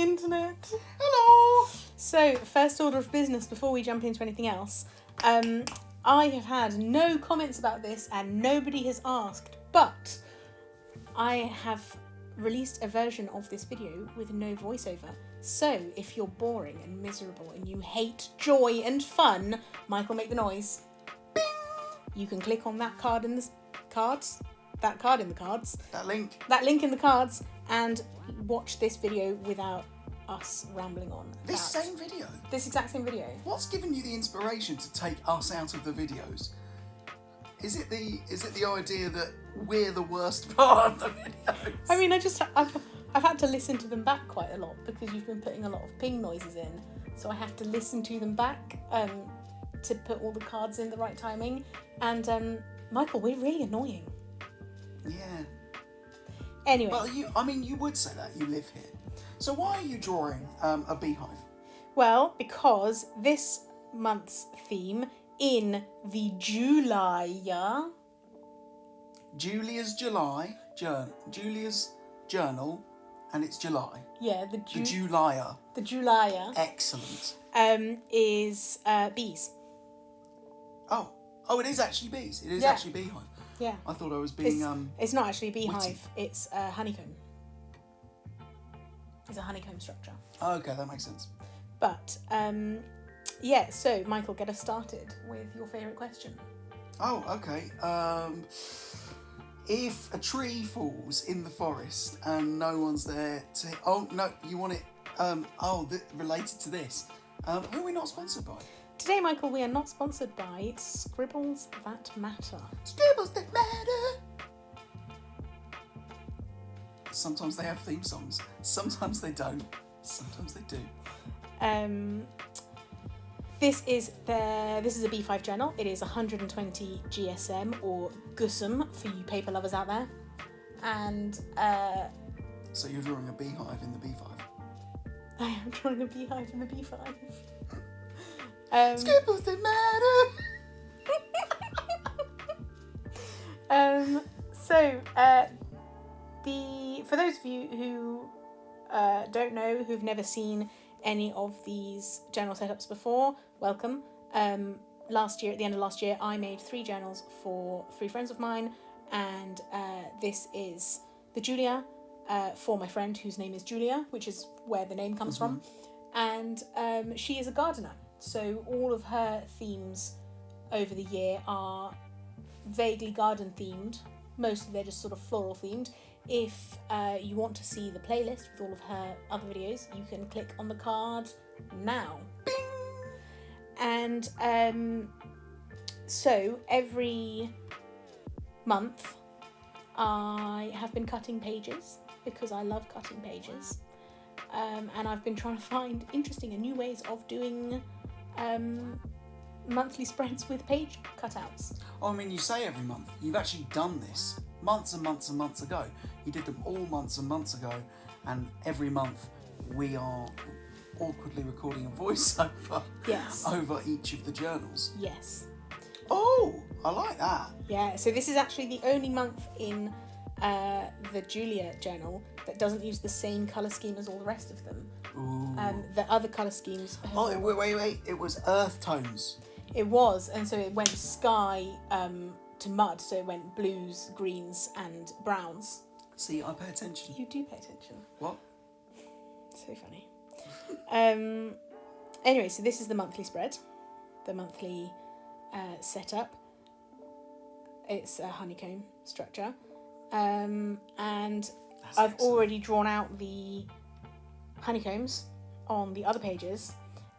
internet. Hello. So, first order of business before we jump into anything else. I have had no comments about this and nobody has asked, but I have released a version of this video with no voiceover. So, if you're boring and miserable and you hate joy and fun, Michael, make the noise. Bing! You can click on that card in the cards. That card in the cards. That link. That link in the cards and watch this video without us rambling on. This same video? This exact same video. What's given you the inspiration to take us out of the videos? Is it the idea that we're the worst part of the videos? I mean, I've had to listen to them back quite a lot because you've been putting a lot of ping noises in, so I have to listen to them back to put all the cards in the right timing. And Michael, we're really annoying. Yeah. Anyway. Well, you would say that. You live here. So why are you drawing a beehive? Well, because this month's theme in the July... Julia's journal, and it's July. Yeah, the Julier. The Julier. Excellent. Is bees. Oh, it is actually bees. It is actually beehive. Yeah. I thought I was being It's not actually a beehive. witty. It's a honeycomb. It's a honeycomb structure. Oh, okay, that makes sense. But so Michael, get us started with your favourite question. Oh, okay. If a tree falls in the forest and no one's there to... Oh, no, you want it... related to this. Who are we not sponsored by? Today, Michael, we are not sponsored by Scribbles That Matter. Scribbles That Matter! Sometimes they have theme songs. Sometimes they don't. Sometimes they do. This is a B5 journal. It is 120 GSM or GUSM for you paper lovers out there. And So you're drawing a beehive in the B5. I am drawing a beehive in the B5. Scribbles That Matter! For those of you who don't know, who've never seen any of these journal setups before, welcome. Last year, at the end of last year, I made 3 journals for 3 friends of mine, and this is the Julia for my friend whose name is Julia, which is where the name comes from, and she is a gardener, so all of her themes over the year are vaguely garden themed. Mostly they're just sort of floral themed. If you want to see the playlist with all of her other videos, you can click on the card now. Bing! And so every month I have been cutting pages because I love cutting pages. And I've been trying to find interesting and new ways of doing monthly spreads with page cutouts. Oh, I mean, you say every month. You've actually done this months and months and months ago. You did them all months and months ago, and every month we are awkwardly recording a voiceover over each of the journals. Yes. Oh, I like that. Yeah, so this is actually the only month in the Julia journal that doesn't use the same colour scheme as all the rest of them. Ooh. The other colour schemes... Oh, wait. It was earth tones. It was, and so it went sky to mud, so it went blues, greens and browns. See, I pay attention. You do pay attention. What? So funny. Anyway, so this is the monthly spread, the monthly setup. It's a honeycomb structure, and I've already drawn out the honeycombs on the other pages,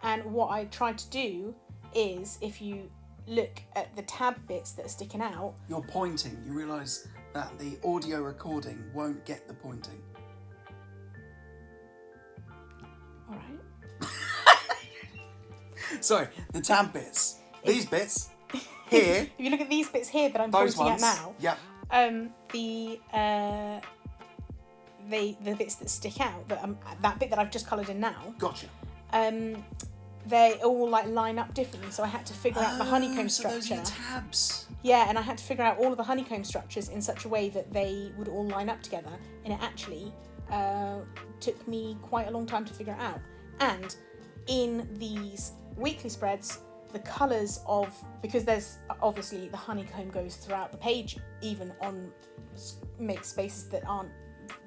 and what I tried to do is, if you look at the tab bits that are sticking out... You're pointing. You realise that the audio recording won't get the pointing. All right. Sorry, the tab bits. These bits here. If you look at these bits here that I'm those pointing ones, at now... Yep. The bits that stick out, that bit that I've just coloured in now... Gotcha. They all line up differently, so I had to figure out the honeycomb structure. Those are your tabs. Yeah, and I had to figure out all of the honeycomb structures in such a way that they would all line up together, and it actually took me quite a long time to figure it out. And in these weekly spreads, the colours of, because there's obviously the honeycomb goes throughout the page, even on make spaces that aren't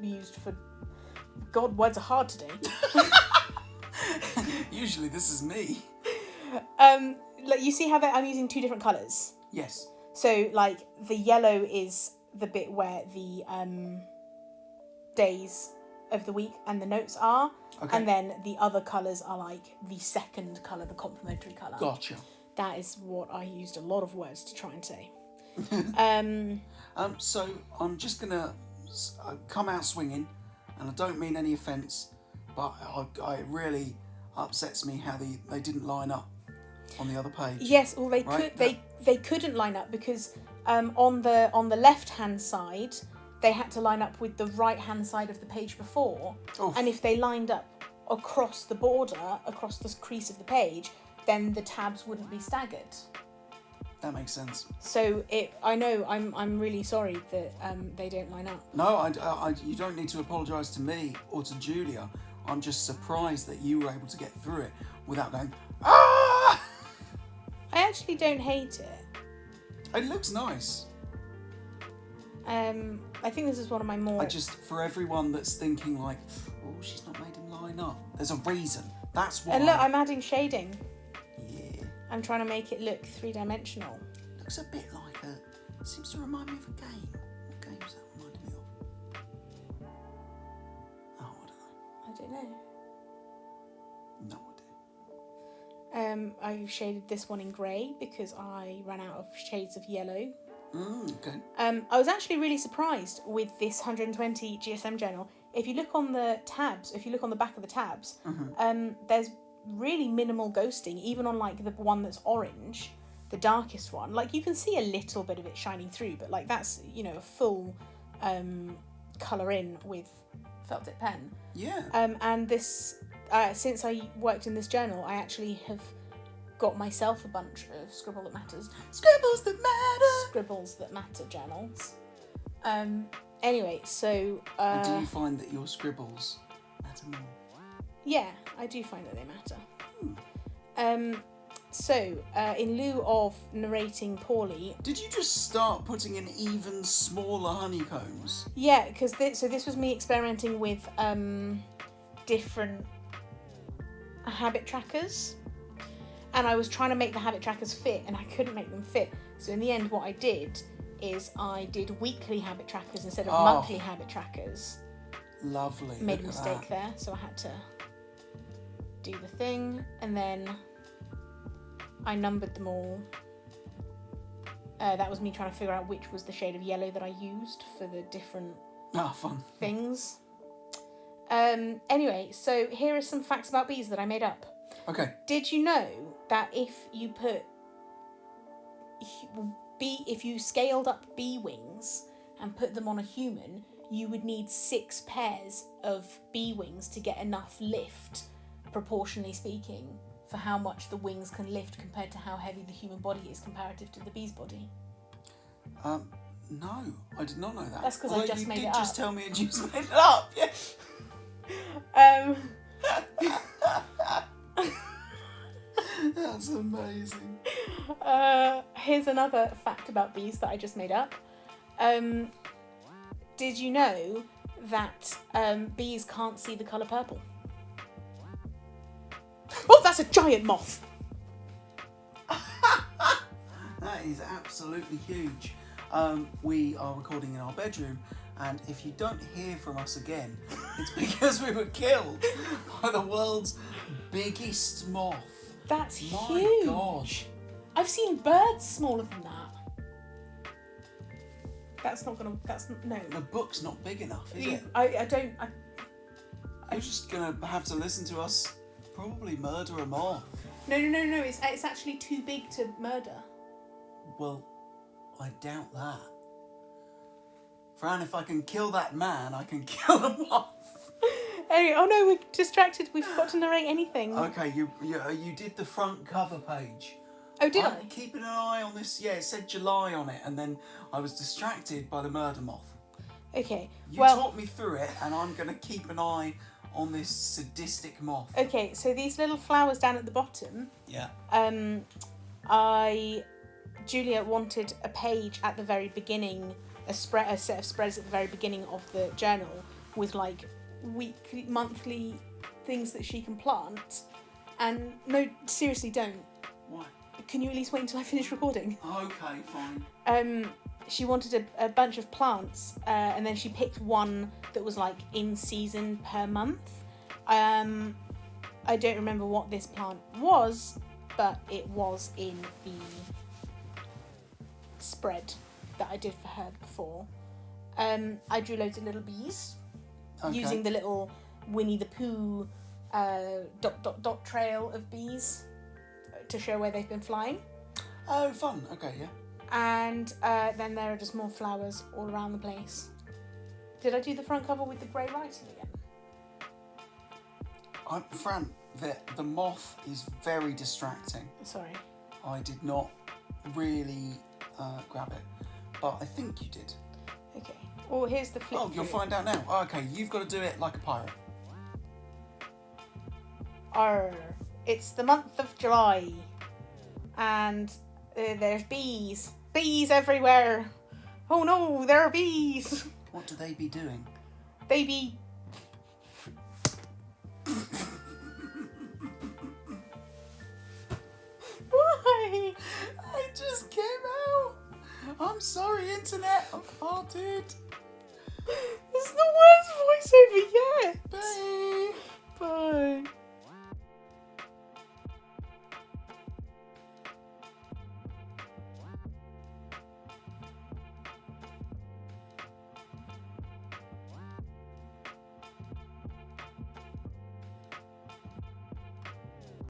used for, God, words are hard today. Usually this is me. Like you see how I'm using two different colours. Yes. So like the yellow is the bit where the days of the week and the notes are, Okay. and then the other colours are like the second colour, the complementary colour. Gotcha. That is what I used a lot of words to try and say. So I'm just gonna come out swinging, and I don't mean any offence, but it really upsets me how they didn't line up on the other page. Yes, well Right, they couldn't line up because on the left hand side they had to line up with the right hand side of the page before. Oof. And if they lined up across the border, across the crease of the page, then the tabs wouldn't be staggered. That makes sense. So I know I'm really sorry that they don't line up. No, you don't need to apologise to me or to Julia. I'm just surprised that you were able to get through it without going, ah! I actually don't hate it. It looks nice. I think this is one of my more... For everyone that's thinking like, oh, she's not made him line up, there's a reason. That's why. And look, I'm adding shading. Yeah. I'm trying to make it look three-dimensional. Looks a bit like it seems to remind me of a game. What game does that remind me of? Oh, I don't know. I don't know. No idea. I shaded this one in grey because I ran out of shades of yellow. Okay. I was actually really surprised with this 120 GSM journal. If you look on the tabs, if you look on the back of the tabs, there's really minimal ghosting, even on like the one that's orange, the darkest one. Like you can see a little bit of it shining through, but like that's, you know, a full colour in with felt tip pen. Yeah. And this, since I worked in this journal, I actually have got myself a bunch of Scribble That Matters. Scribbles that matter. Scribbles That Matter journals. Anyway, so... And do you find that your scribbles matter more? Yeah, I do find that they matter. So, in lieu of narrating poorly... Did you just start putting in even smaller honeycombs? Yeah, because this was me experimenting with different habit trackers. And I was trying to make the habit trackers fit, and I couldn't make them fit. So in the end, what I did is I did weekly habit trackers instead of monthly habit trackers. Lovely. Made a mistake there, so I had to do the thing, and then I numbered them all. That was me trying to figure out which was the shade of yellow that I used for the different fun things. Anyway, so here are some facts about bees that I made up. Okay. Did you know that if you put if you scaled up bee wings and put them on a human, you would need 6 pairs of bee wings to get enough lift, proportionally speaking, for how much the wings can lift compared to how heavy the human body is comparative to the bee's body? No, I did not know that. That's 'cause I just made it You up. did just tell me and you just made it up, yeah. That's amazing. Here's another fact about bees that I just made up. Did you know that bees can't see the colour purple? Oh, that's a giant moth! That is absolutely huge. We are recording in our bedroom, and if you don't hear from us again, it's because we were killed by the world's biggest moth. That's My huge. gosh. I've seen birds smaller than that. No. The book's not big enough, is it? I don't. You're just gonna have to listen to us probably murder a moth. No. It's actually too big to murder. Well, I doubt that. Fran, if I can kill that man, I can kill a moth. Anyway, oh no, we're distracted. We forgot to narrate anything. Okay, you did the front cover page. Oh, did I? I'm keeping an eye on this. Yeah, it said July on it, and then I was distracted by the murder moth. Okay. You well, talk me through it, and I'm going to keep an eye on this sadistic moth. Okay, so these little flowers down at the bottom. Yeah. Julia wanted a page at the very beginning, a set of spreads at the very beginning of the journal with like weekly, monthly things that she can plant. And no, seriously, don't. Why? Can you at least wait until I finish recording? Okay, fine. She wanted a bunch of plants, and then she picked one that was like in season per month. I don't remember what this plant was, but it was in the spread that I did for her before. I drew loads of little bees using the little Winnie the Pooh dot trail of bees to show where they've been flying. Oh, fun. Okay, yeah. And then there are just more flowers all around the place. Did I do the front cover with the grey writing again? Fran, the moth is very distracting. Sorry. I did not really grab it, but I think you did. Okay. Well, here's the flip. Oh, you'll find out now. Oh, okay, you've got to do it like a pirate. It's the month of July, and there's bees. Bees everywhere. Oh no, there are bees. What do they be doing? They be... Why? It just came out. I'm sorry, internet. I farted. It's not